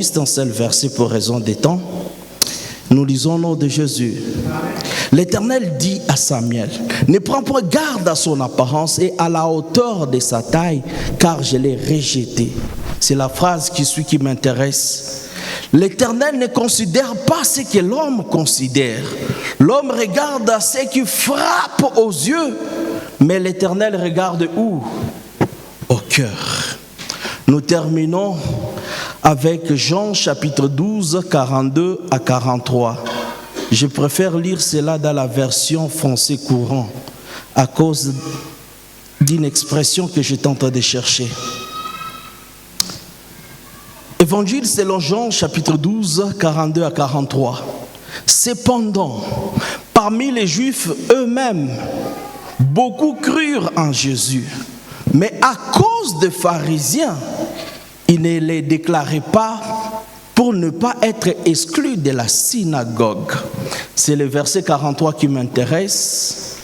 Juste un seul verset pour raison des temps. Nous lisons au nom de Jésus. L'Éternel dit à Samuel, ne prends point garde à son apparence et à la hauteur de sa taille, car je l'ai rejeté. C'est la phrase qui suit qui m'intéresse. L'Éternel ne considère pas ce que l'homme considère. L'homme regarde à ce qui frappe aux yeux, mais l'Éternel regarde où? Au cœur. Nous terminons avec Jean chapitre 12, 42 à 43. Je préfère lire cela dans la version français courant à cause d'une expression que je tente de chercher. Évangile selon Jean chapitre 12, 42 à 43. Cependant, parmi les Juifs eux-mêmes, beaucoup crurent en Jésus, mais à cause des pharisiens, il ne les déclarait pas pour ne pas être exclus de la synagogue. C'est le verset 43 qui m'intéresse.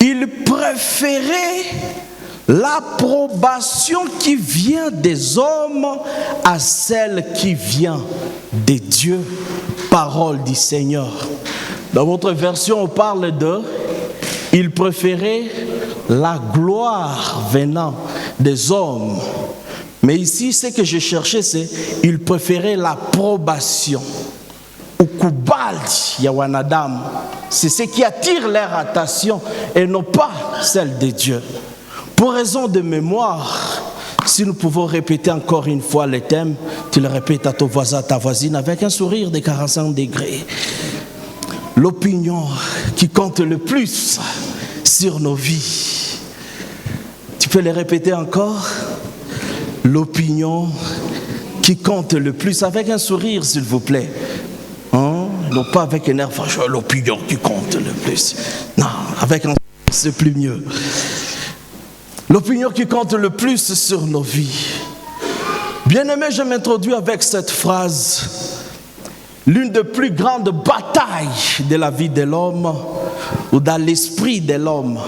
Il préférait l'approbation qui vient des hommes à celle qui vient de Dieu. Parole du Seigneur. Dans votre version, on parle de « il préférait la gloire venant des hommes ». Mais ici, ce que je cherchais, c'est il préférait l'approbation. Ukubaldi ya wanadamu. C'est ce qui attire leur attention et non pas celle de Dieu. Pour raison de mémoire, si nous pouvons répéter encore une fois le thème, tu le répètes à ton voisin, à ta voisine, avec un sourire de 45 degrés. L'opinion qui compte le plus sur nos vies. Tu peux le répéter encore? L'opinion qui compte le plus, avec un sourire s'il vous plaît, hein? Non pas avec un air fâcheux, l'opinion qui compte le plus, non, avec un sourire c'est plus mieux. L'opinion qui compte le plus sur nos vies. Bien-aimé, je m'introduis avec cette phrase. L'une des plus grandes batailles de la vie de l'homme ou dans l'esprit de l'homme,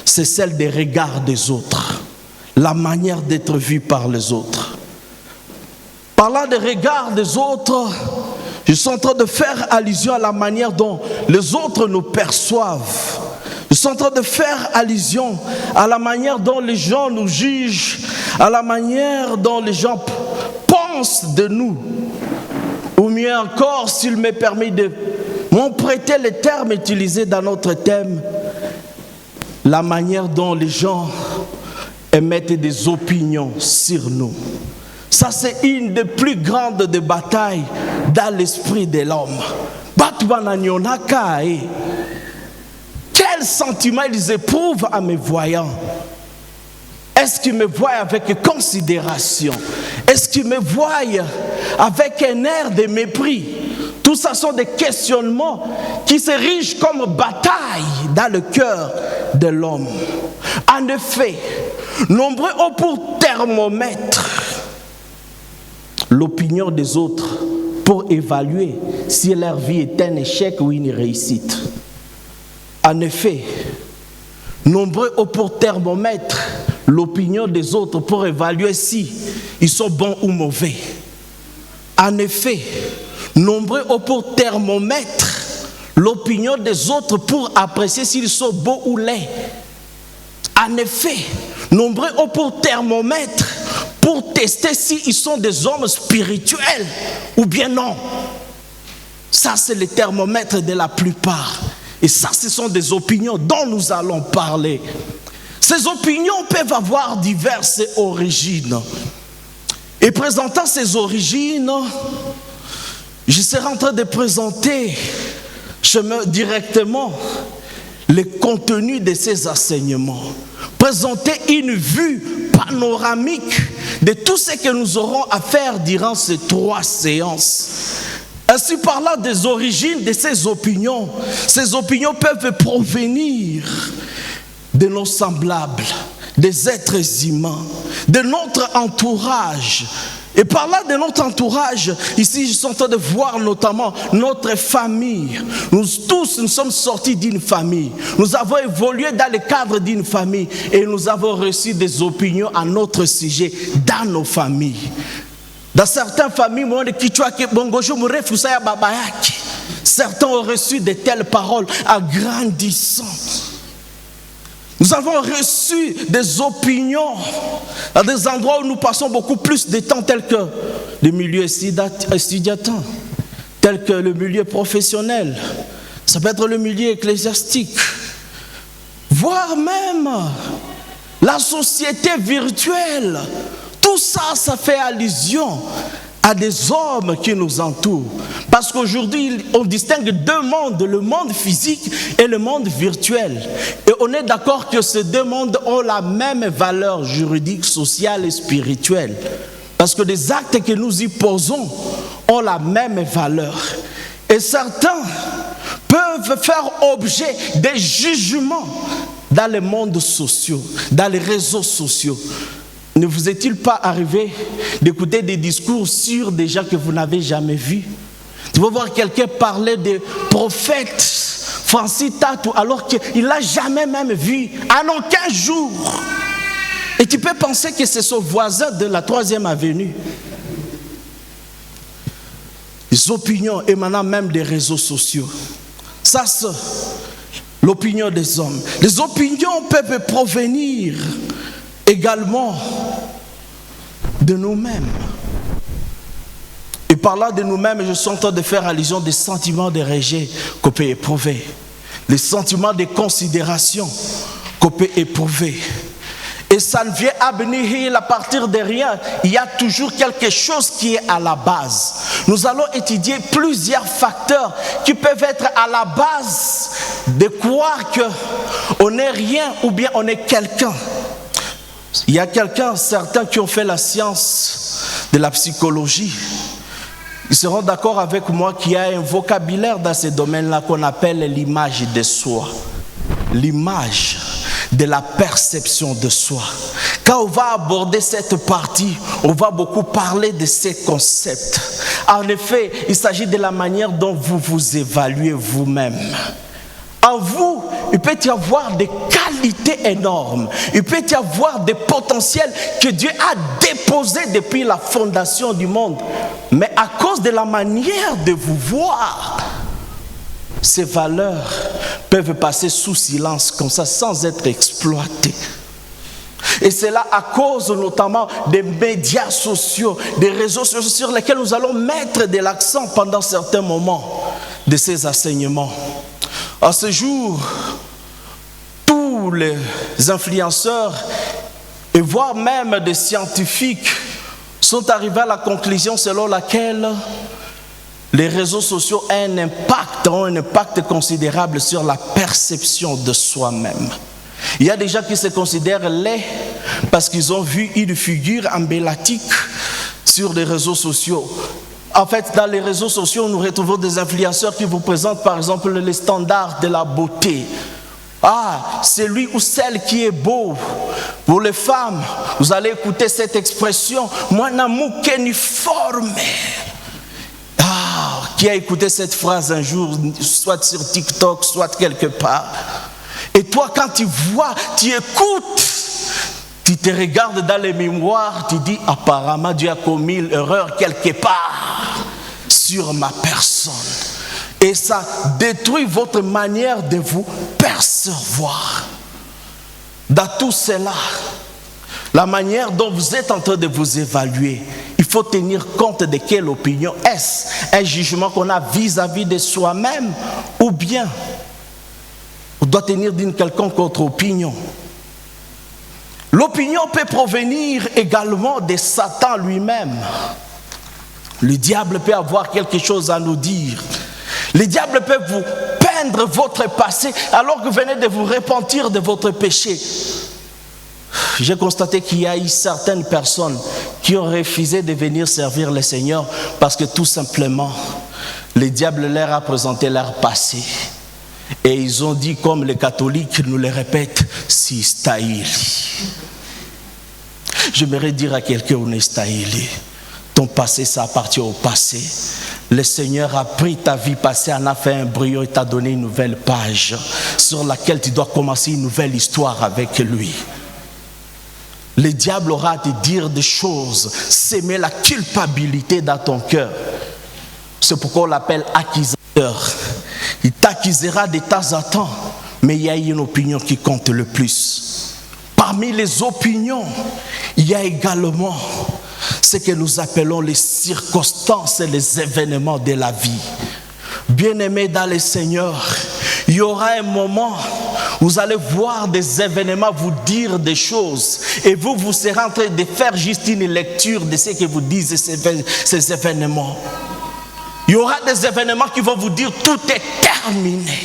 c'est celle des regards des autres. La manière d'être vu par les autres. Parlant des regards des autres, je suis en train de faire allusion à la manière dont les autres nous perçoivent. Je suis en train de faire allusion à la manière dont les gens nous jugent, à la manière dont les gens pensent de nous. Ou mieux encore, s'il me permet de m'emprunter les termes utilisés dans notre thème, la manière dont les gens émettent des opinions sur nous. Ça, c'est une des plus grandes des batailles dans l'esprit de l'homme. Quel sentiment ils éprouvent en me voyant? Est-ce qu'ils me voient avec considération? Est-ce qu'ils me voient avec un air de mépris? Tout ça sont des questionnements qui se rigent comme bataille dans le cœur de l'homme. En effet, nombreux ont pour thermomètre l'opinion des autres pour évaluer si leur vie est un échec ou une réussite. En effet, nombreux ont pour thermomètre l'opinion des autres pour évaluer si ils sont bons ou mauvais. En effet, nombreux ont pour thermomètre l'opinion des autres pour apprécier s'ils sont beaux ou laids. En effet, nombreux ont pour thermomètre pour tester s'ils sont des hommes spirituels ou bien non. Ça, c'est le thermomètre de la plupart. Et ça, ce sont des opinions dont nous allons parler. Ces opinions peuvent avoir diverses origines. Et présentant ces origines, je serai en train de présenter directement le contenu de ces enseignements. Présenter une vue panoramique de tout ce que nous aurons à faire durant ces 3 séances. Ainsi, parlant des origines de ces opinions peuvent provenir de nos semblables, des êtres humains, de notre entourage. Et parlant de notre entourage, ici je suis en train de voir notamment notre famille. Nous tous, nous sommes sortis d'une famille. Nous avons évolué dans le cadre d'une famille et nous avons reçu des opinions à notre sujet dans nos familles. Dans certaines familles, certains ont reçu de telles paroles agrandissantes. Nous avons reçu des opinions à des endroits où nous passons beaucoup plus de temps, tels que le milieu estudiantin, tels que le milieu professionnel, ça peut être le milieu ecclésiastique, voire même la société virtuelle. Tout ça, ça fait allusion à des hommes qui nous entourent. Parce qu'aujourd'hui, on distingue deux mondes, le monde physique et le monde virtuel. Et on est d'accord que ces deux mondes ont la même valeur juridique, sociale et spirituelle. Parce que les actes que nous y posons ont la même valeur. Et certains peuvent faire objet des jugements dans les mondes sociaux, dans les réseaux sociaux. Ne vous est-il pas arrivé d'écouter des discours sur des gens que vous n'avez jamais vus? Tu vas voir quelqu'un parler des prophètes Francis Tatou alors qu'il n'a jamais même vu en aucun jour. Et tu peux penser que c'est son voisin de la 3e avenue. Les opinions émanant même des réseaux sociaux. Ça, c'est l'opinion des hommes. Les opinions peuvent provenir également de nous-mêmes. Et par là de nous-mêmes, je suis en train de faire allusion des sentiments de rejet qu'on peut éprouver, les sentiments de considération qu'on peut éprouver. Et ça ne vient abnihil à partir de rien. Il y a toujours quelque chose qui est à la base. Nous allons étudier plusieurs facteurs qui peuvent être à la base de croire qu'on n'est rien ou bien on est quelqu'un. Il y a certains qui ont fait la science de la psychologie. Ils seront d'accord avec moi qu'il y a un vocabulaire dans ce domaine-là qu'on appelle l'image de soi. L'image de la perception de soi. Quand on va aborder cette partie, on va beaucoup parler de ces concepts. En effet, il s'agit de la manière dont vous vous évaluez vous-même. En vous, il peut y avoir des qualités énormes. Il peut y avoir des potentiels que Dieu a déposés depuis la fondation du monde. Mais à cause de la manière de vous voir, ces valeurs peuvent passer sous silence comme ça, sans être exploitées. Et c'est là à cause notamment des médias sociaux, des réseaux sociaux sur lesquels nous allons mettre de l'accent pendant certains moments de ces enseignements. À ce jour, tous les influenceurs et voire même des scientifiques sont arrivés à la conclusion selon laquelle les réseaux sociaux ont un impact considérable sur la perception de soi-même. Il y a des gens qui se considèrent laids parce qu'ils ont vu une figure emblématique sur les réseaux sociaux. En fait, dans les réseaux sociaux, nous retrouvons des influenceurs qui vous présentent par exemple les standards de la beauté. Ah, c'est lui ou celle qui est beau. Pour les femmes, vous allez écouter cette expression, moi n'amouke ni forme. Ah, qui a écouté cette phrase un jour, soit sur TikTok, soit quelque part. Et toi, quand tu vois, tu écoutes, tu te regardes dans les mémoires, tu dis apparemment Dieu a commis l'erreur quelque part sur ma personne. Et ça détruit votre manière de vous percevoir. Dans tout cela, la manière dont vous êtes en train de vous évaluer, il faut tenir compte de quelle opinion est-ce. Un jugement qu'on a vis-à-vis de soi-même ou bien on doit tenir d'une quelconque autre opinion. L'opinion peut provenir également de Satan lui-même. Le diable peut avoir quelque chose à nous dire. Le diable peut vous peindre votre passé alors que vous venez de vous repentir de votre péché. J'ai constaté qu'il y a eu certaines personnes qui ont refusé de venir servir le Seigneur parce que tout simplement, le diable leur a présenté leur passé. Et ils ont dit, comme les catholiques nous le répètent, si stahili. J'aimerais dire à quelqu'un, on est stahili. Ton passé, ça appartient au passé. Le Seigneur a pris ta vie passée, en a fait un brouillon et t'a donné une nouvelle page sur laquelle tu dois commencer une nouvelle histoire avec lui. le diable aura à te dire des choses, s'aimer la culpabilité dans ton cœur. C'est pourquoi on l'appelle accusateur. Il t'accusera de temps en temps, mais il y a une opinion qui compte le plus. Parmi les opinions, il y a également ce que nous appelons les circonstances et les événements de la vie. Bien-aimés dans le Seigneur, il y aura un moment où vous allez voir des événements vous dire des choses et vous serez en train de faire juste une lecture de ce que vous disent ces événements. Il y aura des événements qui vont vous dire tout est terminé.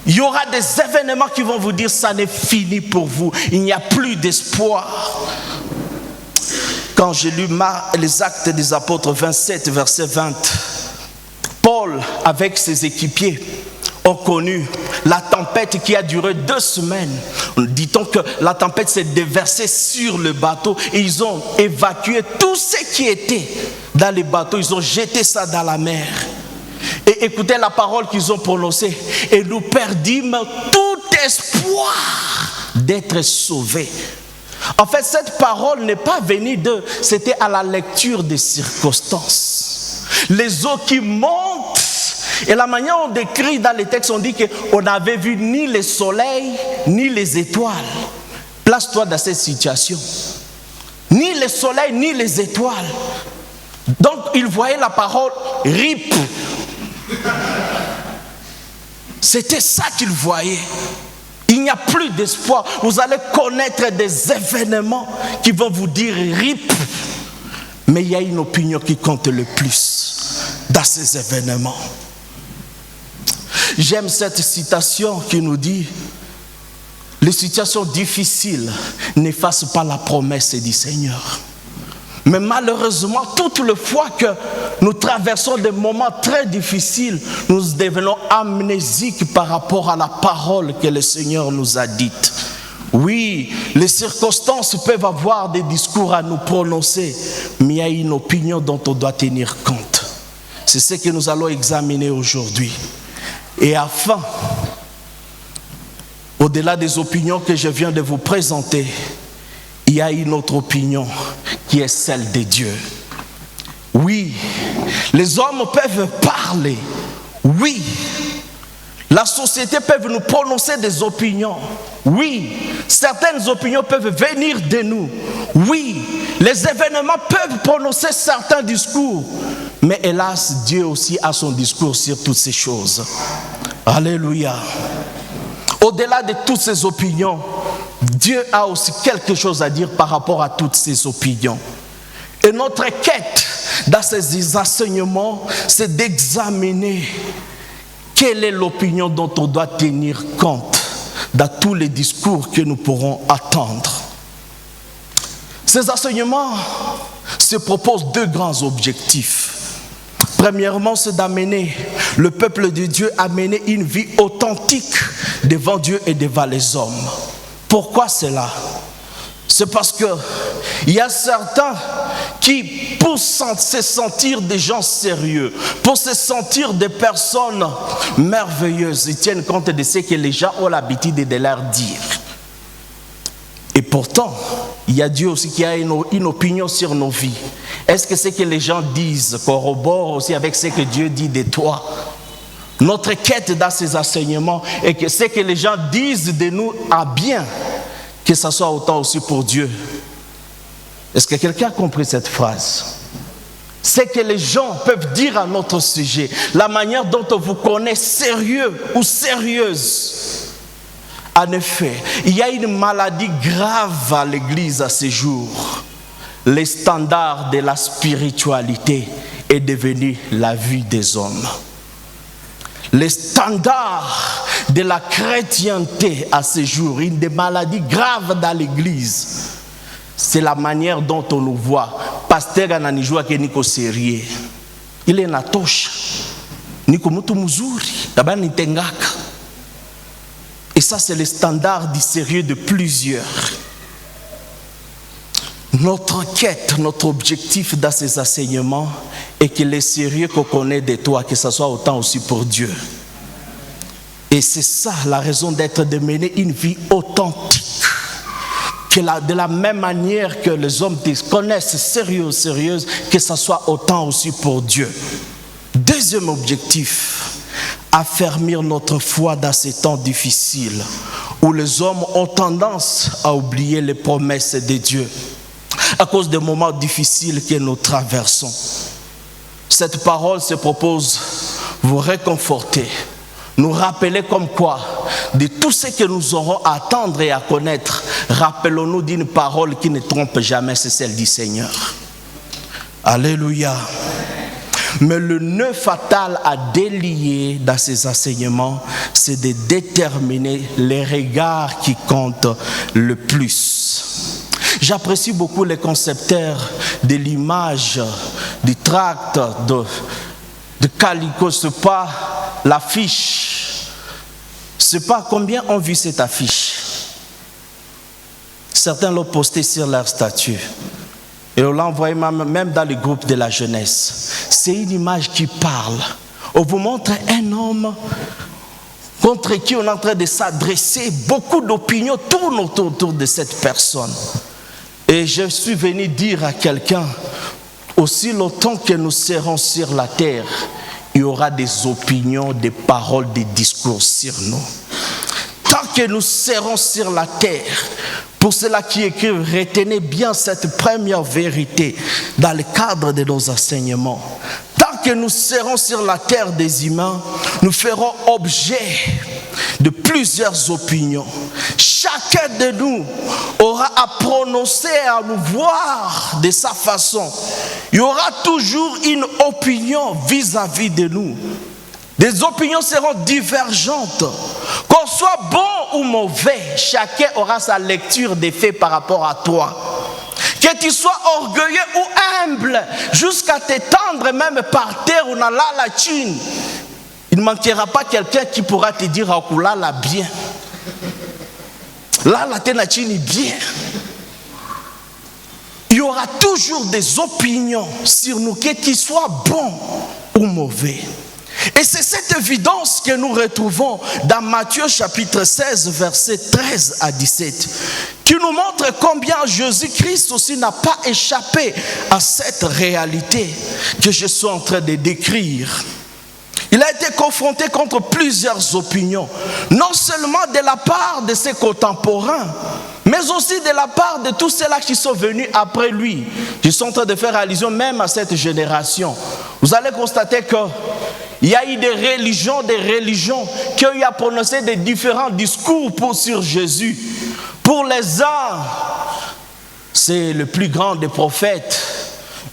Il y aura des événements qui vont vous dire ça n'est fini pour vous, il n'y a plus d'espoir. Quand j'ai lu les Actes des Apôtres 27, verset 20, Paul, avec ses équipiers, ont connu la tempête qui a duré 2 semaines. Dit-on que la tempête s'est déversée sur le bateau et ils ont évacué tout ce qui était dans le bateau. Ils ont jeté ça dans la mer. Et écoutez la parole qu'ils ont prononcée. Et nous perdîmes tout espoir d'être sauvés. En fait, cette parole n'est pas venue d'eux, c'était à la lecture des circonstances. Les eaux qui montent, et la manière dont on décrit dans les textes, on dit qu'on n'avait vu ni le soleil, ni les étoiles. Place-toi dans cette situation. Ni le soleil, ni les étoiles. Donc, ils voyaient la parole « RIP ». C'était ça qu'ils voyaient. Il n'y a plus d'espoir. Vous allez connaître des événements qui vont vous dire RIP. Mais il y a une opinion qui compte le plus dans ces événements. J'aime cette citation qui nous dit « Les situations difficiles n'effacent pas la promesse du Seigneur. » Mais malheureusement, toutes les fois que nous traversons des moments très difficiles, nous devenons amnésiques par rapport à la parole que le Seigneur nous a dite. Oui, les circonstances peuvent avoir des discours à nous prononcer, mais il y a une opinion dont on doit tenir compte. C'est ce que nous allons examiner aujourd'hui. Et afin, au-delà des opinions que je viens de vous présenter, il y a une autre opinion qui est celle de Dieu. Oui, les hommes peuvent parler. Oui, la société peut nous prononcer des opinions. Oui, certaines opinions peuvent venir de nous. Oui, les événements peuvent prononcer certains discours. Mais hélas, Dieu aussi a son discours sur toutes ces choses. Alléluia. Au-delà de toutes ces opinions, Dieu a aussi quelque chose à dire par rapport à toutes ces opinions. Et notre quête dans ces enseignements, c'est d'examiner quelle est l'opinion dont on doit tenir compte dans tous les discours que nous pourrons attendre. Ces enseignements se proposent 2 grands objectifs. Premièrement, c'est d'amener le peuple de Dieu à mener une vie authentique devant Dieu et devant les hommes. Pourquoi cela? C'est parce qu'il y a certains qui, pour se sentir des gens sérieux, pour se sentir des personnes merveilleuses, ils tiennent compte de ce que les gens ont l'habitude de leur dire. Et pourtant, il y a Dieu aussi qui a une opinion sur nos vies. Est-ce que ce que les gens disent corrobore aussi avec ce que Dieu dit de toi? Notre quête dans ces enseignements est que ce que les gens disent de nous a bien, que ça soit autant aussi pour Dieu. Est-ce que quelqu'un a compris cette phrase? Ce que les gens peuvent dire à notre sujet, la manière dont on vous connaît sérieux ou sérieuse. En effet, il y a une maladie grave à l'Église à ce jour. Le standard de la spiritualité est devenu la vie des hommes. Le standard de la chrétienté à ce jour, une des maladies graves dans l'Église, c'est la manière dont on nous voit. Pasteur ananijua ke niko sérieux. Il est natosha. Niko mutu muzuri. Daba nitengaka. Et ça, c'est le standard du sérieux de plusieurs. Notre quête, notre objectif dans ces enseignements est que les sérieux qu'on connaît de toi, que ce soit autant aussi pour Dieu. Et c'est ça la raison d'être, de mener une vie authentique. de la même manière que les hommes te connaissent sérieuses, que ça soit autant aussi pour Dieu. Deuxième objectif, affermir notre foi dans ces temps difficiles où les hommes ont tendance à oublier les promesses de Dieu à cause des moments difficiles que nous traversons. Cette parole se propose vous réconforter, nous rappeler comme quoi, de tout ce que nous aurons à attendre et à connaître, rappelons-nous d'une parole qui ne trompe jamais, c'est celle du Seigneur. Alléluia. Mais le nœud fatal à délier dans ces enseignements, c'est de déterminer les regards qui comptent le plus. J'apprécie beaucoup les concepteurs de l'image, du tract, de Calico. Ce n'est pas l'affiche. Ce n'est pas combien on vit cette affiche. Certains l'ont posté sur leur statut. Et on l'a envoyé même dans le groupe de la jeunesse. C'est une image qui parle. On vous montre un homme contre qui on est en train de s'adresser. Beaucoup d'opinions tournent autour de cette personne. Et je suis venu dire à quelqu'un, aussi longtemps que nous serons sur la terre, il y aura des opinions, des paroles, des discours sur nous. Tant que nous serons sur la terre, pour ceux-là qui écrivent, retenez bien cette première vérité dans le cadre de nos enseignements. Tant que nous serons sur la terre des humains, nous ferons objet de plusieurs opinions. Chacun de nous aura à prononcer et à nous voir de sa façon. Il y aura toujours une opinion vis-à-vis de nous. Des opinions seront divergentes. Qu'on soit bon ou mauvais, chacun aura sa lecture des faits par rapport à toi. Que tu sois orgueilleux ou humble, jusqu'à t'étendre même par terre ou dans la thune, il ne manquera pas quelqu'un qui pourra te dire « là, là, bien ». Là, la thune est bien. Il y aura toujours des opinions sur nous, que tu sois bon ou mauvais. Et c'est cette évidence que nous retrouvons dans Matthieu chapitre 16, versets 13 à 17, qui nous montre combien Jésus-Christ aussi n'a pas échappé à cette réalité que je suis en train de décrire. Il a été confronté contre plusieurs opinions, non seulement de la part de ses contemporains, mais aussi de la part de tous ceux-là qui sont venus après lui. Je suis en train de faire allusion même à cette génération. Vous allez constater qu'il y a eu des religions qui ont eu à prononcer des différents discours sur Jésus. Pour les uns, c'est le plus grand des prophètes.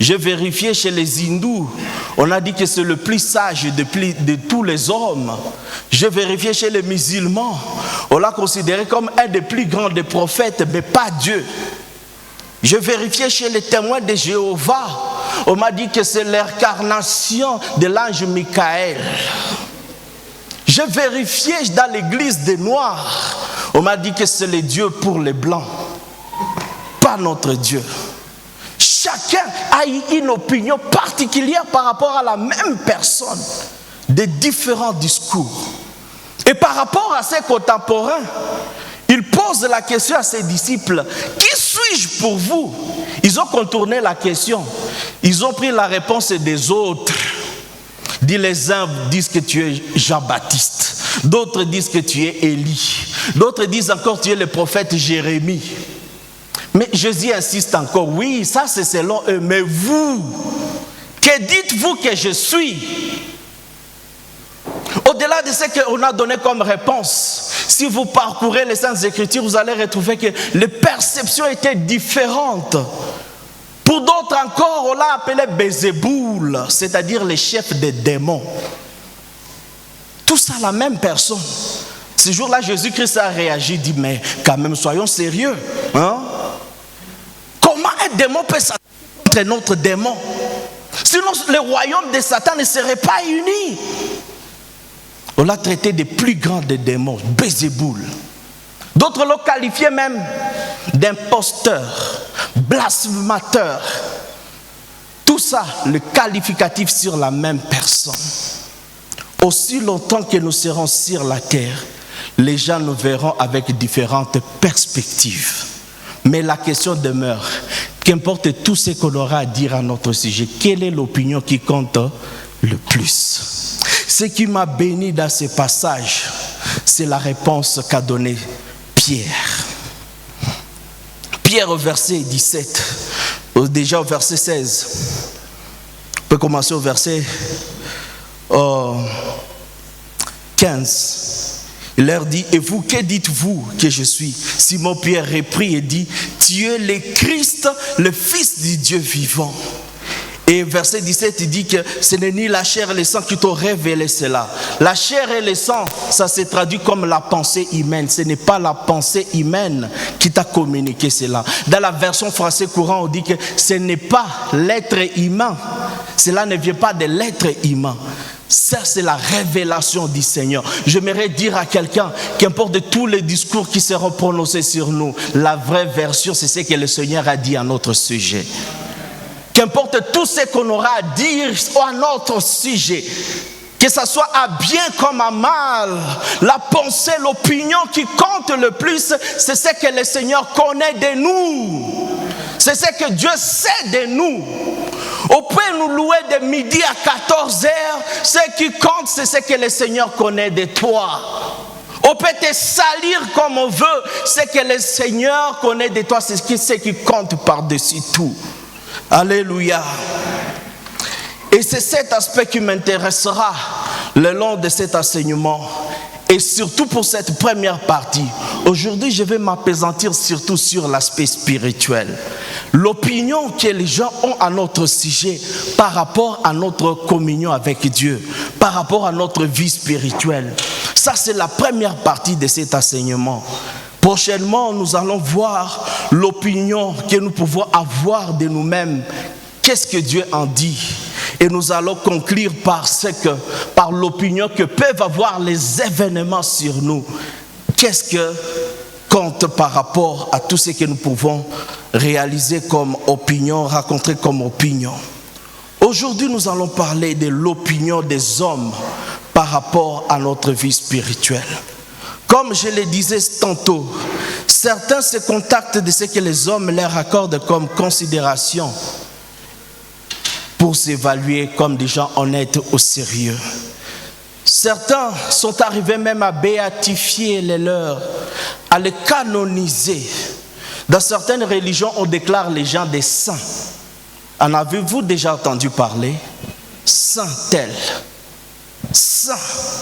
J'ai vérifié chez les hindous, on a dit que c'est le plus sage de tous les hommes. J'ai vérifié chez les musulmans, on l'a considéré comme un des plus grands des prophètes, mais pas Dieu. J'ai vérifié chez les témoins de Jéhovah, on m'a dit que c'est l'incarnation de l'ange Michael. J'ai vérifié dans l'église des Noirs, on m'a dit que c'est le Dieu pour les Blancs, pas notre Dieu. Chacun a eu une opinion particulière par rapport à la même personne, des différents discours. Et par rapport à ses contemporains, il pose la question à ses disciples, qui suis-je pour vous? Ils ont contourné la question, ils ont pris la réponse des autres. Les uns disent que tu es Jean-Baptiste, d'autres disent que tu es Élie, d'autres disent encore que tu es le prophète Jérémie. Mais Jésus insiste encore, oui, ça c'est selon eux, mais vous, que dites-vous que je suis? Au-delà de ce qu'on a donné comme réponse, si vous parcourez les Saintes Écritures, vous allez retrouver que les perceptions étaient différentes. Pour d'autres encore, on l'a appelé Bézéboul, c'est-à-dire les chefs des démons. Tout ça, la même personne. Ce jour-là, Jésus-Christ a réagi, dit, mais quand même, soyons sérieux. Hein? Comment un démon peut s'attaquer contre notre démon? Sinon, le royaume de Satan ne serait pas uni. On l'a traité des plus grands des démons, Bézéboul. D'autres l'ont qualifié même d'imposteur, blasphémateur. Tout ça, le qualificatif sur la même personne. Aussi longtemps que nous serons sur la terre, les gens nous verront avec différentes perspectives. Mais la question demeure, qu'importe tout ce qu'on aura à dire à notre sujet, quelle est l'opinion qui compte le plus? Ce qui m'a béni dans ce passage, c'est la réponse qu'a donnée Pierre. Pierre au verset 17, déjà au verset 16. On peut commencer au verset 15. Il leur dit, et vous, que dites-vous que je suis? Simon Pierre reprit et dit, tu es le Christ, le Fils du Dieu vivant. Et verset 17, il dit que ce n'est ni la chair et le sang qui t'ont révélé cela. La chair et le sang, ça se traduit comme la pensée humaine. Ce n'est pas la pensée humaine qui t'a communiqué cela. Dans la version française courante, on dit que ce n'est pas l'être humain. Cela ne vient pas de l'être humain. Ça, c'est la révélation du Seigneur. J'aimerais dire à quelqu'un, qu'importe de tous les discours qui seront prononcés sur nous, la vraie version, c'est ce que le Seigneur a dit à notre sujet. Qu'importe tout ce qu'on aura à dire à notre sujet, que ce soit à bien comme à mal, la pensée, l'opinion qui compte le plus, c'est ce que le Seigneur connaît de nous. C'est ce que Dieu sait de nous. On peut nous louer de midi à 14h. Ce qui compte, c'est ce que le Seigneur connaît de toi. On peut te salir comme on veut. Ce que le Seigneur connaît de toi, c'est ce qui compte par-dessus tout. Alléluia. Et c'est cet aspect qui m'intéressera le long de cet enseignement. Et surtout pour cette première partie. Aujourd'hui, je vais m'appesantir surtout sur l'aspect spirituel. L'opinion que les gens ont à notre sujet par rapport à notre communion avec Dieu, par rapport à notre vie spirituelle. Ça, c'est la première partie de cet enseignement. Prochainement, nous allons voir l'opinion que nous pouvons avoir de nous-mêmes. Qu'est-ce que Dieu en dit? Et nous allons conclure par l'opinion que peuvent avoir les événements sur nous. Qu'est-ce que compte par rapport à tout ce que nous pouvons réaliser comme opinion, raconter comme opinion? Aujourd'hui, nous allons parler de l'opinion des hommes par rapport à notre vie spirituelle. Comme je le disais tantôt, certains se contactent de ce que les hommes leur accordent comme considération pour s'évaluer comme des gens honnêtes ou sérieux. Certains sont arrivés même à béatifier les leurs, à les canoniser. Dans certaines religions, on déclare les gens des saints. En avez-vous déjà entendu parler? Saint tel, saint,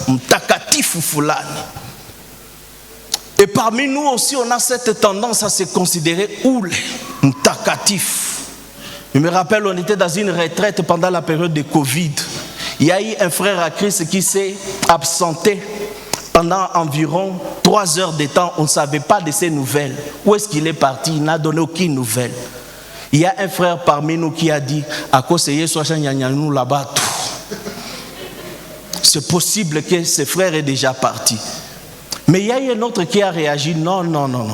mtakatifu fulani. Et parmi nous aussi, on a cette tendance à se considérer oule, mtakatif. Je me rappelle, on était dans une retraite pendant la période de Covid. Il y a eu un frère à Christ qui s'est absenté pendant environ 3 heures de temps. On ne savait pas de ses nouvelles. Où est-ce qu'il est parti? Il n'a donné aucune nouvelle. Il y a un frère parmi nous qui a dit, à cause de Yesu nous là-bas. C'est possible que ce frère est déjà parti. Mais il y a eu un autre qui a réagi, non.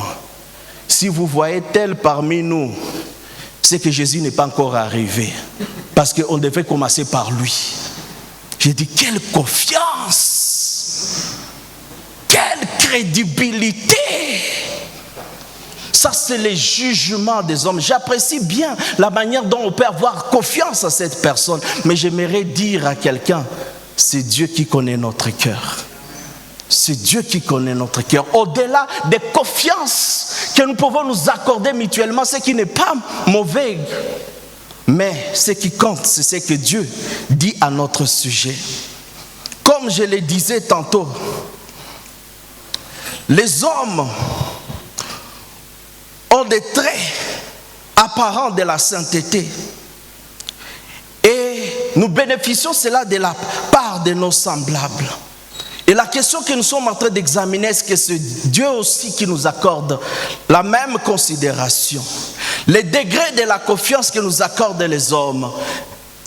Si vous voyez tel parmi nous, c'est que Jésus n'est pas encore arrivé. Parce qu'on devait commencer par lui. J'ai dit, quelle confiance! Quelle crédibilité! Ça, c'est le jugement des hommes. J'apprécie bien la manière dont on peut avoir confiance à cette personne. Mais j'aimerais dire à quelqu'un, c'est Dieu qui connaît notre cœur. C'est Dieu qui connaît notre cœur. Au-delà des confiances que nous pouvons nous accorder mutuellement, ce qui n'est pas mauvais. Mais ce qui compte, c'est ce que Dieu dit à notre sujet. Comme je le disais tantôt, les hommes ont des traits apparents de la sainteté. Et nous bénéficions cela de la part de nos semblables. Et la question que nous sommes en train d'examiner, est-ce que c'est Dieu aussi qui nous accorde la même considération? Le degré de la confiance que nous accordent les hommes,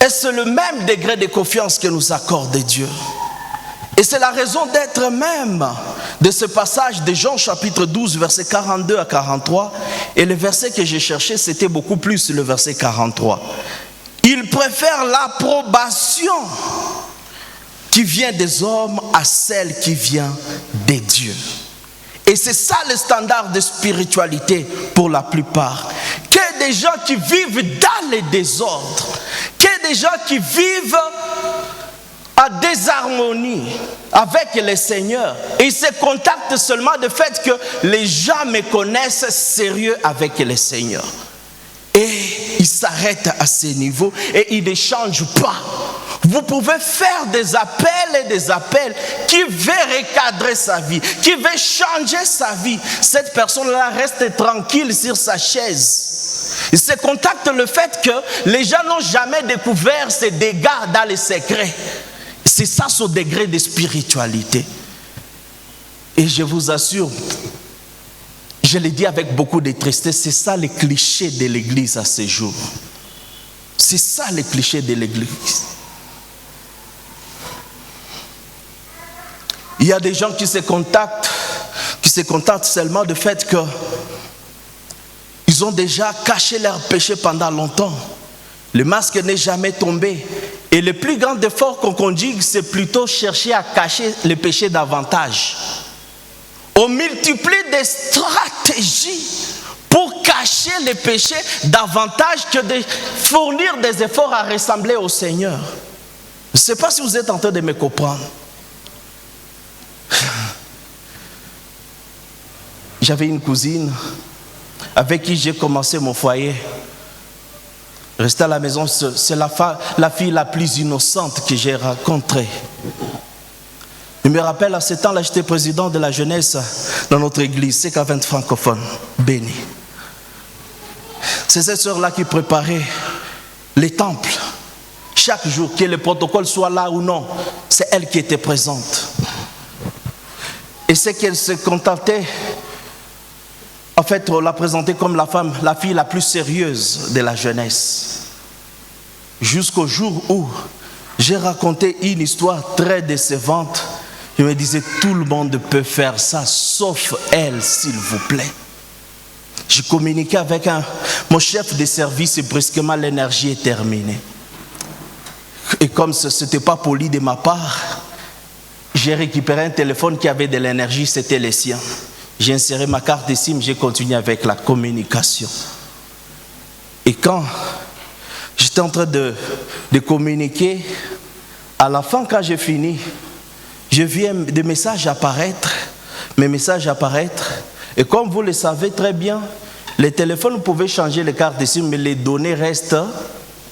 est-ce le même degré de confiance que nous accorde Dieu? Et c'est la raison d'être même de ce passage de Jean chapitre 12, versets 42 à 43. Et le verset que j'ai cherché, c'était beaucoup plus le verset 43. Il préfère l'approbation qui vient des hommes à celle qui vient de Dieu. Et c'est ça le standard de spiritualité pour la plupart. Que des gens qui vivent dans les désordres, que des gens qui vivent en désharmonie avec le Seigneur. Et ils se contactent seulement du fait que les gens me connaissent sérieux avec le Seigneur. Et ils s'arrêtent à ce niveau et ils ne changent pas. Vous pouvez faire des appels et des appels qui veulent recadrer sa vie, qui veulent changer sa vie. Cette personne-là reste tranquille sur sa chaise. Il se contacte le fait que les gens n'ont jamais découvert ces dégâts dans les secrets. C'est ça son degré de spiritualité. Et je vous assure, je le dis avec beaucoup de tristesse, c'est ça le cliché de l'église à ce jour. C'est ça le cliché de l'église. Il y a des gens qui se contentent seulement du fait que ils ont déjà caché leur péché pendant longtemps. Le masque n'est jamais tombé. Et le plus grand effort qu'on conjugue, c'est plutôt chercher à cacher le péché davantage. On multiplie des stratégies pour cacher les péchés davantage que de fournir des efforts à ressembler au Seigneur. Je ne sais pas si vous êtes en train de me comprendre. J'avais une cousine avec qui j'ai commencé mon foyer. Rester à la maison, c'est la fille la plus innocente que j'ai rencontrée. Je me rappelle, à ce temps-là, j'étais président de la jeunesse dans notre église, CK20 francophone, béni. C'est cette sœur-là qui préparait les temples. Chaque jour, que le protocole soit là ou non, c'est elle qui était présente. Et c'est qu'elle se contentait, en fait, on l'a présentée comme la fille la plus sérieuse de la jeunesse. Jusqu'au jour où j'ai raconté une histoire très décevante. Je me disais, tout le monde peut faire ça, sauf elle, s'il vous plaît. Je communiquais avec mon chef de service et brusquement l'énergie est terminée. Et comme ce n'était pas poli de ma part, j'ai récupéré un téléphone qui avait de l'énergie, c'était le sien. J'ai inséré ma carte de SIM, j'ai continué avec la communication. Et quand j'étais en train de communiquer, à la fin, quand j'ai fini, je viens des messages apparaître, mes messages apparaître. Et comme vous le savez très bien, les téléphones pouvaient changer les cartes de SIM, mais les données restent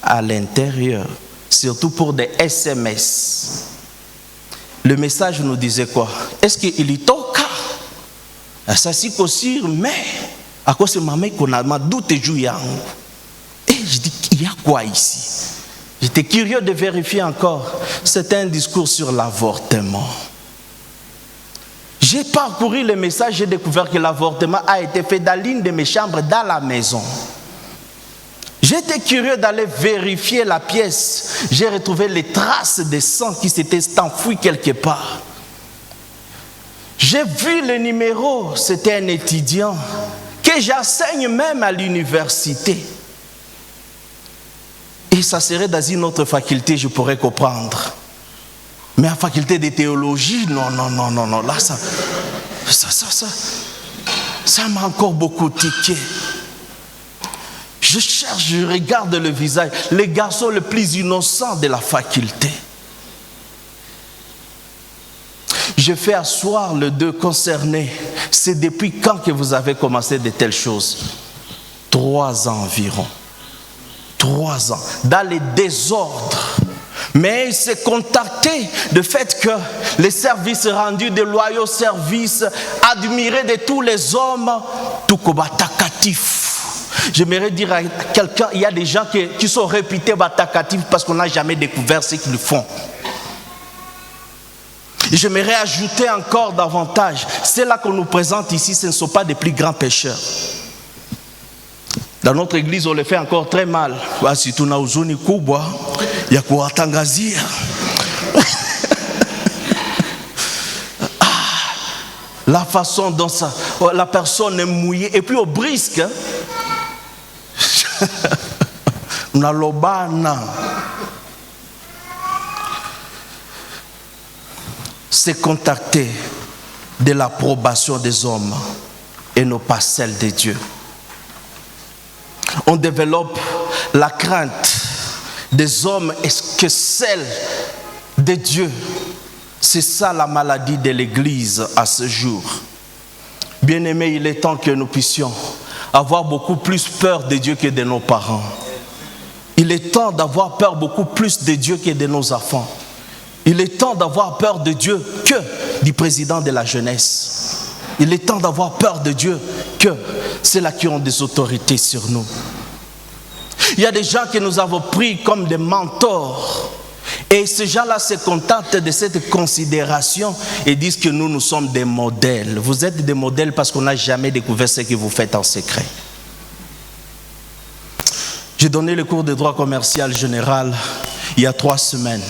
à l'intérieur, surtout pour des SMS. Le message nous disait quoi? Est-ce qu'il y toque? Ça c'est possible, mais à cause de maman qu'on a doute joué. Et je dis, il y a quoi ici? J'étais curieux de vérifier encore. C'était un discours sur l'avortement. J'ai parcouru le message, j'ai découvert que l'avortement a été fait dans l'une de mes chambres dans la maison. J'étais curieux d'aller vérifier la pièce. J'ai retrouvé les traces de sang qui s'étaient enfouies quelque part. J'ai vu le numéro, c'était un étudiant que j'enseigne même à l'université. Et ça serait dans une autre faculté, je pourrais comprendre. Mais en faculté de théologie, non, là ça m'a encore beaucoup tiqué. Je cherche, je regarde le visage, les garçons les plus innocents de la faculté. Je fais asseoir les deux concernés. C'est depuis quand que vous avez commencé de telles choses? 3 ans environ. 3 ans. Dans les désordres. Mais il s'est contacté du fait que les services rendus, des loyaux services, admirés de tous les hommes, tout comme batakatif. J'aimerais dire à quelqu'un, il y a des gens qui sont réputés batakatifs parce qu'on n'a jamais découvert ce qu'ils font. Et j'aimerais ajouter encore davantage. Ceux-là qu'on nous présente ici, ce ne sont pas des plus grands pécheurs. Dans notre église, on le fait encore très mal. Si tu n'as uzuni kubwa, ya kuwatangazia. La façon dont la personne est mouillée, et puis au brisque, unalobana. C'est contacter de l'approbation des hommes et non pas celle de Dieu. On développe la crainte des hommes que celle de Dieu. C'est ça la maladie de l'Église à ce jour. Bien-aimés, il est temps que nous puissions avoir beaucoup plus peur de Dieu que de nos parents. Il est temps d'avoir peur beaucoup plus de Dieu que de nos enfants. Il est temps d'avoir peur de Dieu que du président de la jeunesse. Il est temps d'avoir peur de Dieu que ceux-là qui ont des autorités sur nous. Il y a des gens que nous avons pris comme des mentors. Et ces gens-là se contentent de cette considération et disent que nous sommes des modèles. Vous êtes des modèles parce qu'on n'a jamais découvert ce que vous faites en secret. J'ai donné le cours de droit commercial général il y a 3 semaines.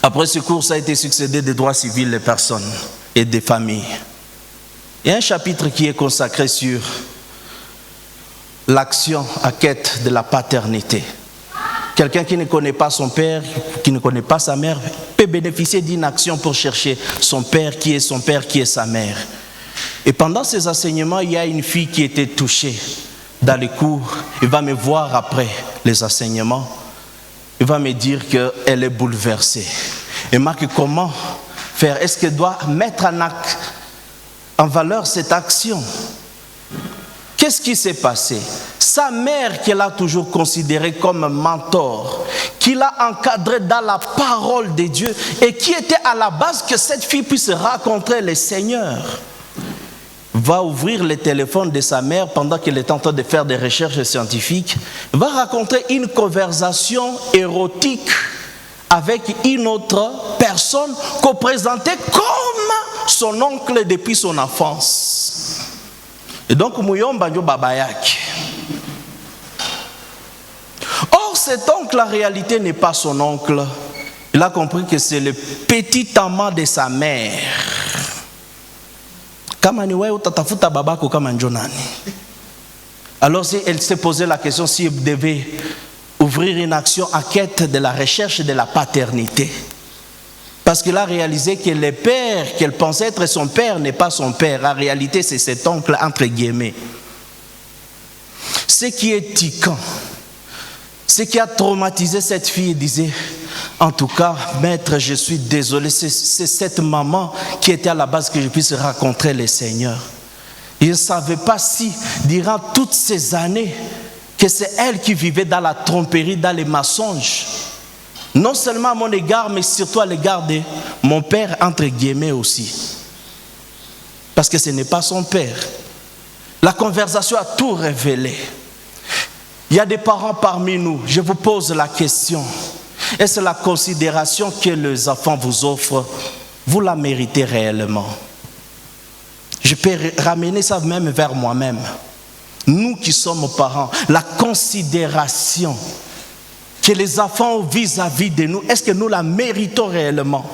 Après ce cours, ça a été succédé des droits civils des personnes et des familles. Il y a un chapitre qui est consacré sur l'action à quête de la paternité. Quelqu'un qui ne connaît pas son père, qui ne connaît pas sa mère, peut bénéficier d'une action pour chercher son père, qui est son père, qui est sa mère. Et pendant ces enseignements, il y a une fille qui était touchée dans les cours. Elle va me voir après les enseignements. Elle va me dire qu'elle est bouleversée. Et Marc, comment faire? Est-ce qu'elle doit mettre en valeur cette action? Qu'est-ce qui s'est passé? Sa mère, qu'elle a toujours considérée comme mentor, qui l'a encadrée dans la parole de Dieu et qui était à la base que cette fille puisse rencontrer le Seigneur, va ouvrir le téléphone de sa mère pendant qu'elle est en train de faire des recherches scientifiques, va raconter une conversation érotique avec une autre personne qu'on présentait comme son oncle depuis son enfance. Et donc, Mouyomba njo babayak. Or, cet oncle, en réalité, n'est pas son oncle. Il a compris que c'est le petit amant de sa mère. Alors, elle s'est posé la question si elle devait ouvrir une action en quête de la recherche de la paternité. Parce qu'elle a réalisé que le père qu'elle pensait être son père n'est pas son père. En réalité, c'est cet oncle, entre guillemets. Ce qui est tiquant, ce qui a traumatisé cette fille, disait, en tout cas, maître, je suis désolé, c'est cette maman qui était à la base que je puisse rencontrer le Seigneur. Il ne savait pas si, durant toutes ces années, que c'est elle qui vivait dans la tromperie, dans les mensonges. Non seulement à mon égard, mais surtout à l'égard de mon père, entre guillemets aussi. Parce que ce n'est pas son père. La conversation a tout révélé. Il y a des parents parmi nous, je vous pose la question. Est-ce la considération que les enfants vous offrent, vous la méritez réellement? Je peux ramener ça même vers moi-même. Nous qui sommes parents, la considération que les enfants ont vis-à-vis de nous, est-ce que nous la méritons réellement?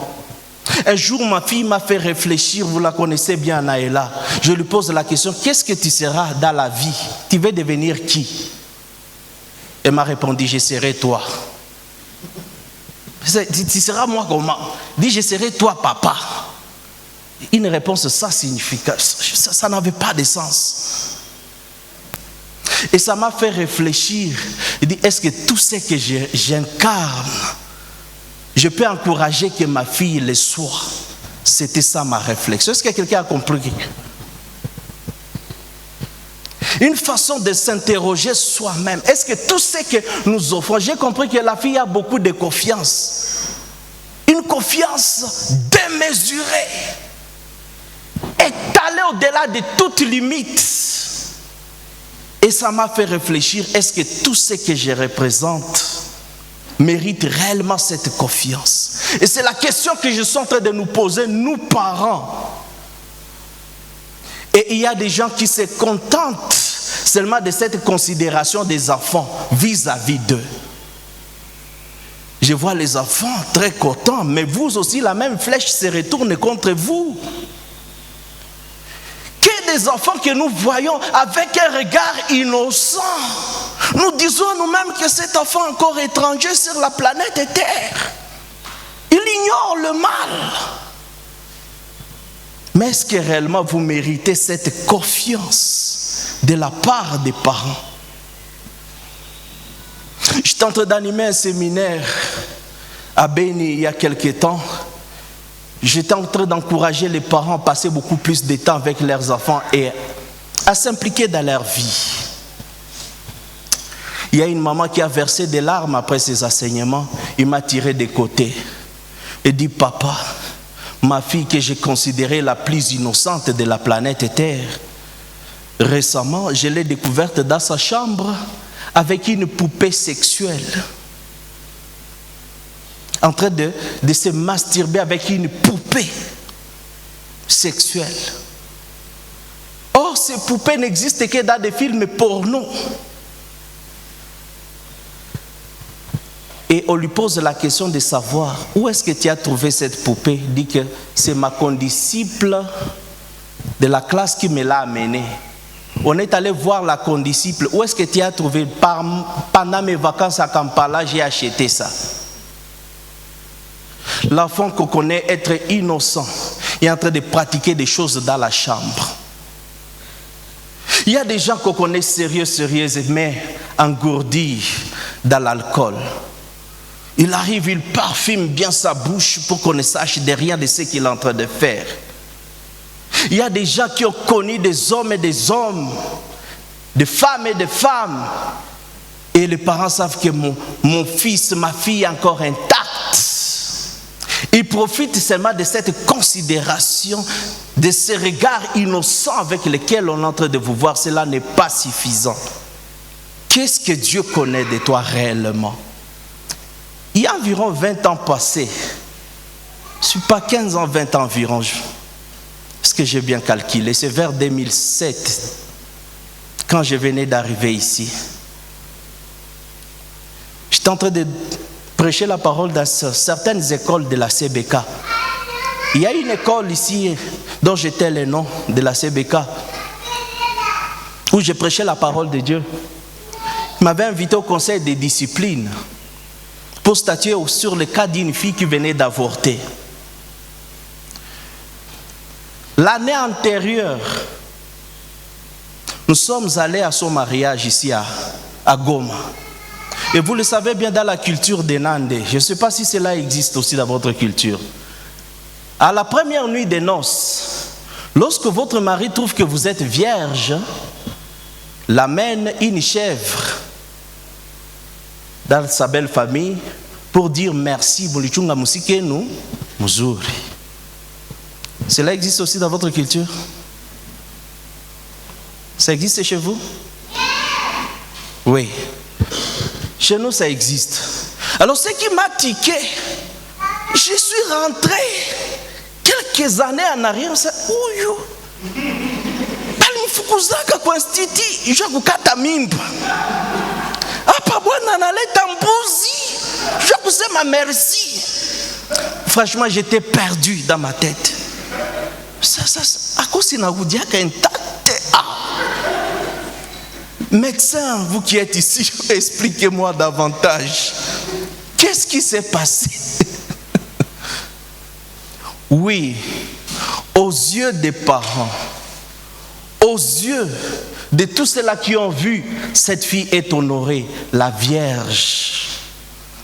Un jour, ma fille m'a fait réfléchir, vous la connaissez bien, Naëla. Je lui pose la question, qu'est-ce que tu seras dans la vie? Tu veux devenir qui? Elle m'a répondu, je serai toi. Tu seras moi comment? Dit, je serai toi, papa. Une réponse, ça signifie, ça n'avait pas de sens. Et ça m'a fait réfléchir. Il dit, est-ce que tout ce que j'incarne, je peux encourager que ma fille le soit? C'était ça ma réflexion. Est-ce que quelqu'un a compris? Une façon de s'interroger soi-même. Est-ce que tout ce que nous offrons, j'ai compris que la fille a beaucoup de confiance. Une confiance démesurée, étalée au-delà de toute limite. Et ça m'a fait réfléchir, est-ce que tout ce que je représente mérite réellement cette confiance? Et c'est la question que je suis en train de nous poser, nous parents. Et il y a des gens qui se contentent seulement de cette considération des enfants vis-à-vis d'eux. Je vois les enfants très contents, mais vous aussi, la même flèche se retourne contre vous. Des enfants que nous voyons avec un regard innocent. Nous disons nous-mêmes que cet enfant encore étranger sur la planète Terre. Il ignore le mal. Mais est-ce que réellement vous méritez cette confiance de la part des parents? J'étais en train d'animer un séminaire à Beni il y a quelques temps. J'étais en train d'encourager les parents à passer beaucoup plus de temps avec leurs enfants et à s'impliquer dans leur vie. Il y a une maman qui a versé des larmes après ses enseignements. Il m'a tiré des côtés et dit: papa, ma fille que j'ai considérée la plus innocente de la planète Terre, récemment, je l'ai découverte dans sa chambre avec une poupée sexuelle, en train de se masturber avec une poupée sexuelle. Or, ces poupées n'existent que dans des films porno. Et on lui pose la question de savoir où est-ce que tu as trouvé cette poupée. Il dit que c'est ma condisciple de la classe qui me l'a amenée. On est allé voir la condisciple. Où est-ce que tu as trouvé? Pendant mes vacances à Kampala, j'ai acheté ça. L'enfant qu'on connaît être innocent est en train de pratiquer des choses dans la chambre. Il y a des gens qu'on connaît sérieux, mais engourdis dans l'alcool. Il arrive, il parfume bien sa bouche pour qu'on ne sache de rien de ce qu'il est en train de faire. Il y a des gens qui ont connu des hommes et des hommes, des femmes et des femmes. Et les parents savent que mon fils, ma fille est encore intacte. Ils profitent seulement de cette considération, de ces regards innocents avec lesquels on est en train de vous voir. Cela n'est pas suffisant. Qu'est-ce que Dieu connaît de toi réellement? Il y a environ 20 ans passés, je ne suis pas 15 ans, 20 ans environ, ce que j'ai bien calculé, c'est vers 2007, quand je venais d'arriver ici. J'étais en train de prêcher la parole dans certaines écoles de la CBK. Il y a une école ici, dont j'étais le nom de la CBK, où je prêchais la parole de Dieu. Il m'avait invité au conseil de discipline pour statuer sur le cas d'une fille qui venait d'avorter. L'année antérieure, nous sommes allés à son mariage ici à Goma. Et vous le savez bien, dans la culture des Nandés, je ne sais pas si cela existe aussi dans votre culture. À la première nuit des noces, lorsque votre mari trouve que vous êtes vierge, l'amène une chèvre dans sa belle famille pour dire merci. Cela existe aussi dans votre culture? Ça existe chez vous? Oui. Chez nous, ça existe. Alors, ce qui m'a tiqué, je suis rentré quelques années en arrière. Palimfukuzaka kwa institut, je kukata mimba. Apa bwana naleta mbuzi, je kusema merci. Franchement, j'étais perdu dans ma tête. À cause de la intacte. Médecin, vous qui êtes ici, expliquez-moi davantage. Qu'est-ce qui s'est passé? Oui, aux yeux des parents, aux yeux de tous ceux-là qui ont vu, cette fille est honorée, la Vierge.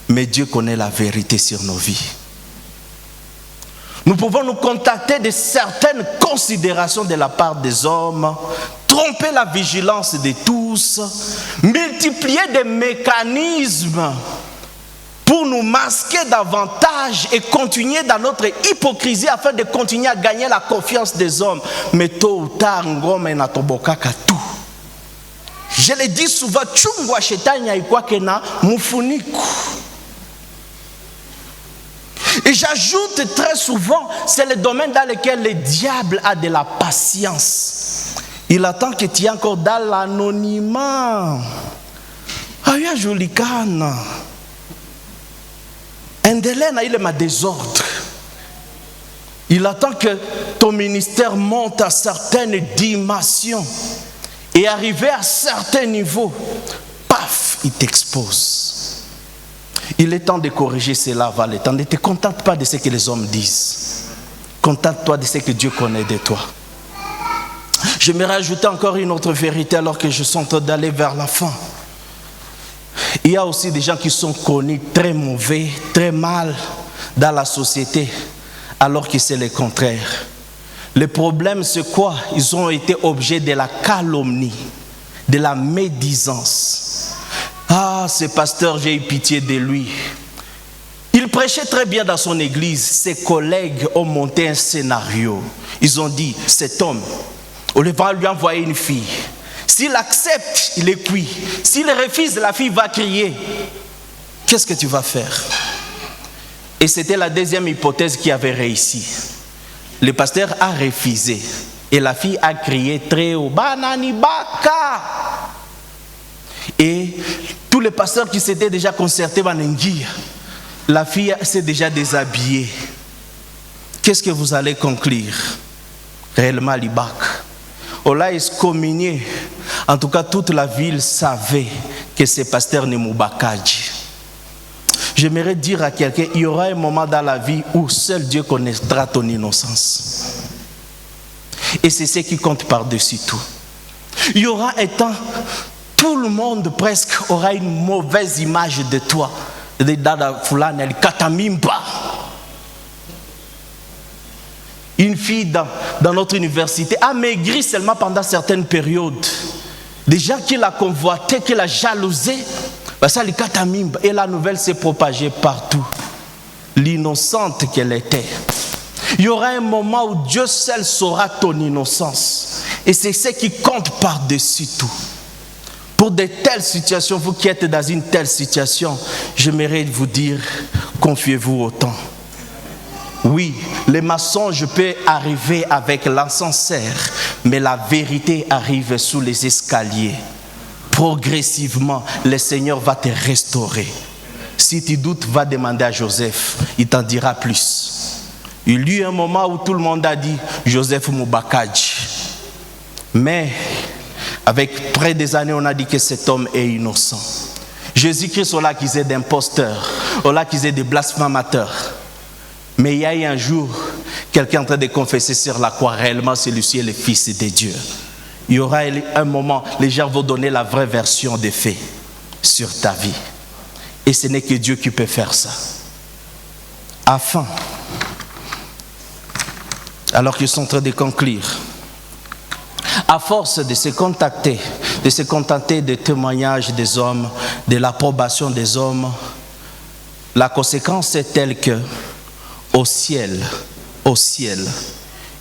Mais Dieu connaît la vérité sur nos vies. Nous pouvons nous contacter de certaines considérations de la part des hommes, tromper la vigilance de tous, multiplier des mécanismes pour nous masquer davantage et continuer dans notre hypocrisie afin de continuer à gagner la confiance des hommes. Mais tôt ou tard, ngome na tobokaka tout. Je le dis souvent, chungwa shetani haikuwake na mufuniku. Et j'ajoute très souvent, c'est le domaine dans lequel le diable a de la patience. Il attend que tu es encore dans l'anonymat. Aya jolikana. Endelena, il est ma désordre. Il attend que ton ministère monte à certaines dimensions. Et arrivé à certains niveaux, paf, il t'expose. Il est temps de corriger cela, va le temps. Ne te contente pas de ce que les hommes disent. Contente-toi de ce que Dieu connaît de toi. J'aimerais ajouter encore une autre vérité alors que je suis en train d'aller vers la fin. Il y a aussi des gens qui sont connus très mauvais, très mal dans la société, alors que c'est le contraire. Le problème, c'est quoi? Ils ont été objets de la calomnie, de la médisance. Ah, ce pasteur, j'ai eu pitié de lui. Il prêchait très bien dans son église. Ses collègues ont monté un scénario. Ils ont dit, cet homme, on va lui envoyer une fille. S'il accepte, il est cuit. S'il refuse, la fille va crier. Qu'est-ce que tu vas faire? Et c'était la deuxième hypothèse qui avait réussi. Le pasteur a refusé. Et la fille a crié très haut, Banani Baka. Et tous les pasteurs qui s'étaient déjà concertés, la fille s'est déjà déshabillée. Qu'est-ce que vous allez conclure? Réellement, l'Ibak. On l'a excommunié. En tout cas, toute la ville savait que ce pasteur n'est Moubakadji. J'aimerais dire à quelqu'un, il y aura un moment dans la vie où seul Dieu connaîtra ton innocence. Et c'est ce qui compte par-dessus tout. Il y aura un temps, tout le monde presque aura une mauvaise image de toi. Une fille dans notre université a maigri seulement pendant certaines périodes. Des gens qui la convoitaient, qui la jalousé, et la nouvelle s'est propagée partout. L'innocente qu'elle était. Il y aura un moment où Dieu seul saura ton innocence. Et c'est ce qui compte par-dessus tout. Pour de telles situations, vous qui êtes dans une telle situation, j'aimerais vous dire, confiez-vous au temps. Oui, les mensonges peuvent arriver avec l'encenseur, mais la vérité arrive sous les escaliers. Progressivement, le Seigneur va te restaurer. Si tu doutes, va demander à Joseph, il t'en dira plus. Il y a eu un moment où tout le monde a dit Joseph Moubakadji. Mais avec près des années, on a dit que cet homme est innocent. Jésus-Christ, on l'a accusé d'imposteur, on l'a accusé de blasphémateur. Mais il y a eu un jour, quelqu'un en train de confesser sur la croix, réellement celui-ci est le Fils de Dieu. Il y aura un moment, les gens vont donner la vraie version des faits sur ta vie. Et ce n'est que Dieu qui peut faire ça. Afin, alors qu'ils sont en train de conclure, à force de se contenter des témoignages des hommes, de l'approbation des hommes, la conséquence est telle que au ciel,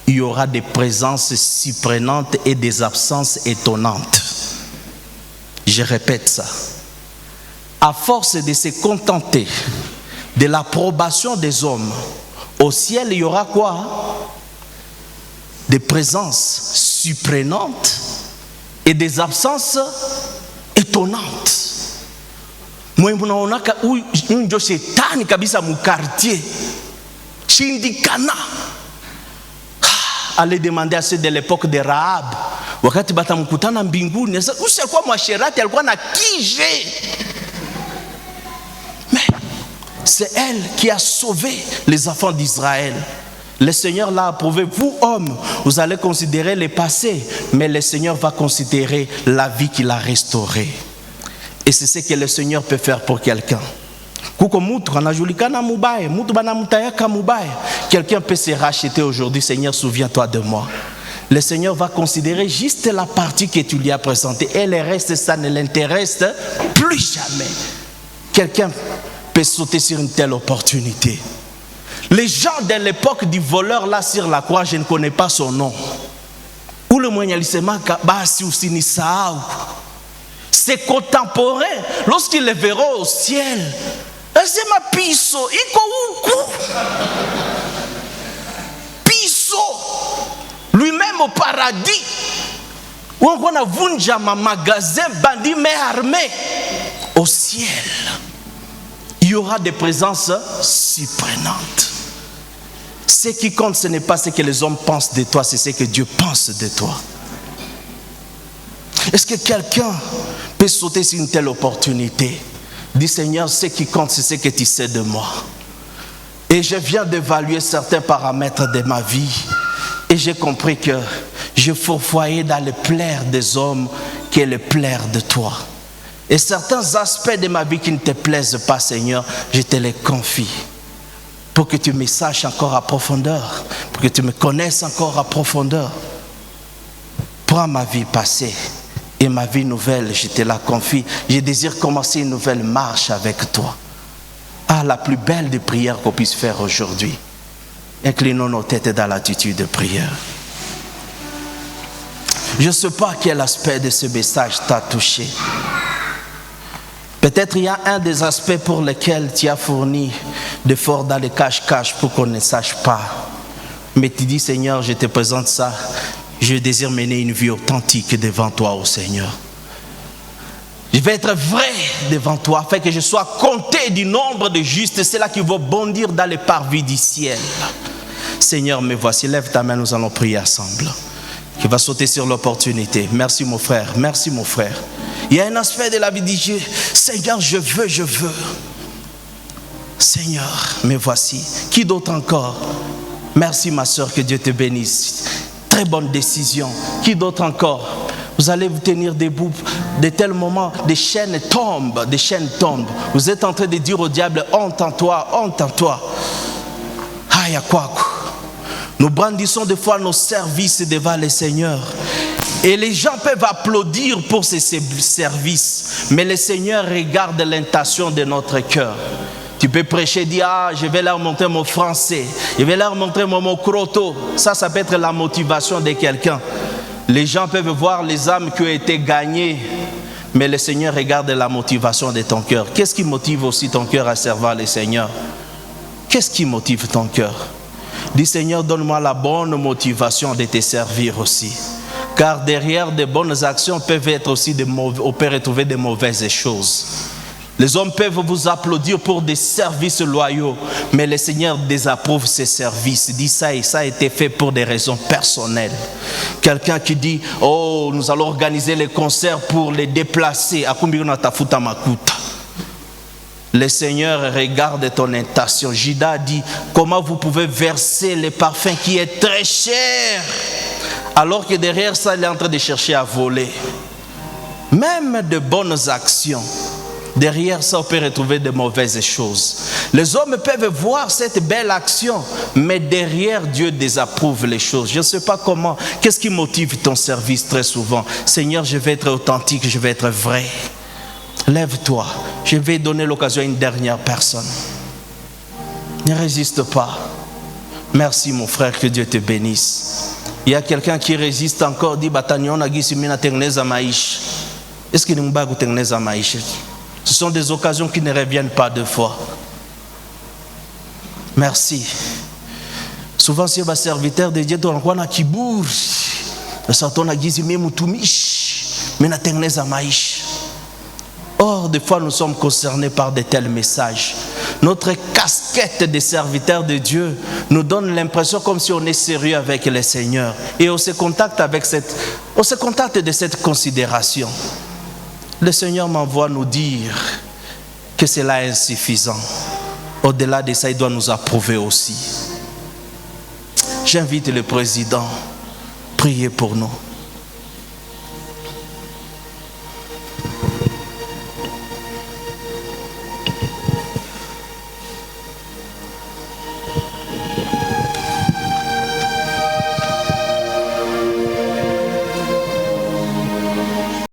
il y aura des présences surprenantes et des absences étonnantes. Je répète ça. À force de se contenter de l'approbation des hommes, au ciel, il y aura quoi? Des présences surprenantes et des absences étonnantes. Moi, je suis shetani kabisa mu quartier. Shindikana. Allez demander à ceux de l'époque de Rahab. Wakati batamkutana mbinguni, ushakuwa mwasherati alikuwa na kije. Mais c'est elle qui a sauvé les enfants d'Israël. Le Seigneur l'a approuvé. Vous, hommes, vous allez considérer le passé, mais le Seigneur va considérer la vie qu'il a restaurée. Et c'est ce que le Seigneur peut faire pour quelqu'un. Quelqu'un peut se racheter aujourd'hui. Seigneur, souviens-toi de moi. Le Seigneur va considérer juste la partie que tu lui as présentée. Et le reste, ça ne l'intéresse plus jamais. Quelqu'un peut sauter sur une telle opportunité. Les gens de l'époque du voleur là sur la croix, je ne connais pas son nom. Ou le moyen basi usinisahau. Ses contemporains, lorsqu'ils le verront au ciel, c'est ma piso, iko uku. Piso, lui-même au paradis. Où on a vunja ma magasin bandit mais armé. Au ciel, il y aura des présences surprenantes. Ce qui compte, ce n'est pas ce que les hommes pensent de toi, c'est ce que Dieu pense de toi. Est-ce que quelqu'un peut sauter sur une telle opportunité? Dis Seigneur, ce qui compte, c'est ce que tu sais de moi. Et je viens d'évaluer certains paramètres de ma vie. Et j'ai compris que je fourvoyais dans le plaire des hommes qui est le plaire de toi. Et certains aspects de ma vie qui ne te plaisent pas, Seigneur, je te les confie. Pour que tu me saches encore à profondeur. Pour que tu me connaisses encore à profondeur. Prends ma vie passée et ma vie nouvelle, je te la confie. Je désire commencer une nouvelle marche avec toi. Ah, la plus belle des prières qu'on puisse faire aujourd'hui. Inclinons nos têtes dans l'attitude de prière. Je ne sais pas quel aspect de ce message t'a touché. Peut-être il y a un des aspects pour lesquels tu as fourni d'efforts dans les cache-cache pour qu'on ne sache pas. Mais tu dis, Seigneur, je te présente ça. Je désire mener une vie authentique devant toi, ô Seigneur. Je vais être vrai devant toi, afin que je sois compté du nombre de justes. C'est là qui va bondir dans les parvis du ciel. Seigneur, me voici. Lève ta main, nous allons prier ensemble. Qui va sauter sur l'opportunité. Merci mon frère, merci mon frère. Il y a un aspect de la vie du Dieu. Seigneur, je veux. Seigneur, me voici. Qui d'autre encore? Merci ma soeur, que Dieu te bénisse. Très bonne décision. Qui d'autre encore? Vous allez vous tenir debout. De tels moments, des chaînes tombent. Vous êtes en train de dire au diable, honte en toi. Aïe, à quoi? Nous brandissons des fois nos services devant le Seigneur. Et les gens peuvent applaudir pour ces services. Mais le Seigneur regarde l'intention de notre cœur. Tu peux prêcher, dire, je vais leur montrer mon français. Je vais leur montrer mon croto. Ça peut être la motivation de quelqu'un. Les gens peuvent voir les âmes qui ont été gagnées. Mais le Seigneur regarde la motivation de ton cœur. Qu'est-ce qui motive aussi ton cœur à servir le Seigneur? Qu'est-ce qui motive ton cœur? Dis, Seigneur, donne-moi la bonne motivation de te servir aussi. Car derrière de bonnes actions peuvent être aussi on peut retrouver de mauvaises choses. Les hommes peuvent vous applaudir pour des services loyaux, mais le Seigneur désapprouve ces services. Il dit ça et ça a été fait pour des raisons personnelles. Quelqu'un qui dit, oh, nous allons organiser les concerts pour les déplacer. Le Seigneur regarde ton intention. Judas dit, comment vous pouvez verser le parfum qui est très cher, alors que derrière ça, il est en train de chercher à voler. Même de bonnes actions, derrière ça, on peut retrouver de mauvaises choses. Les hommes peuvent voir cette belle action, mais derrière, Dieu désapprouve les choses. Je ne sais pas comment. Qu'est-ce qui motive ton service très souvent? Seigneur, je vais être authentique, je vais être vrai. Lève-toi. Je vais donner l'occasion à une dernière personne. Ne résiste pas. Merci mon frère, que Dieu te bénisse. Il y a quelqu'un qui résiste encore, dit, est-ce que nous ce sont des occasions qui ne reviennent pas deux fois. Merci. Souvent, si un serviteur de Dieu, on a kibour. Or, des fois, nous sommes concernés par de tels messages. Notre casquette de serviteur de Dieu nous donne l'impression comme si on est sérieux avec le Seigneur. Et on se contacte de cette considération. Le Seigneur m'envoie nous dire que cela est insuffisant. Au-delà de ça, il doit nous approuver aussi. J'invite le président, priez pour nous.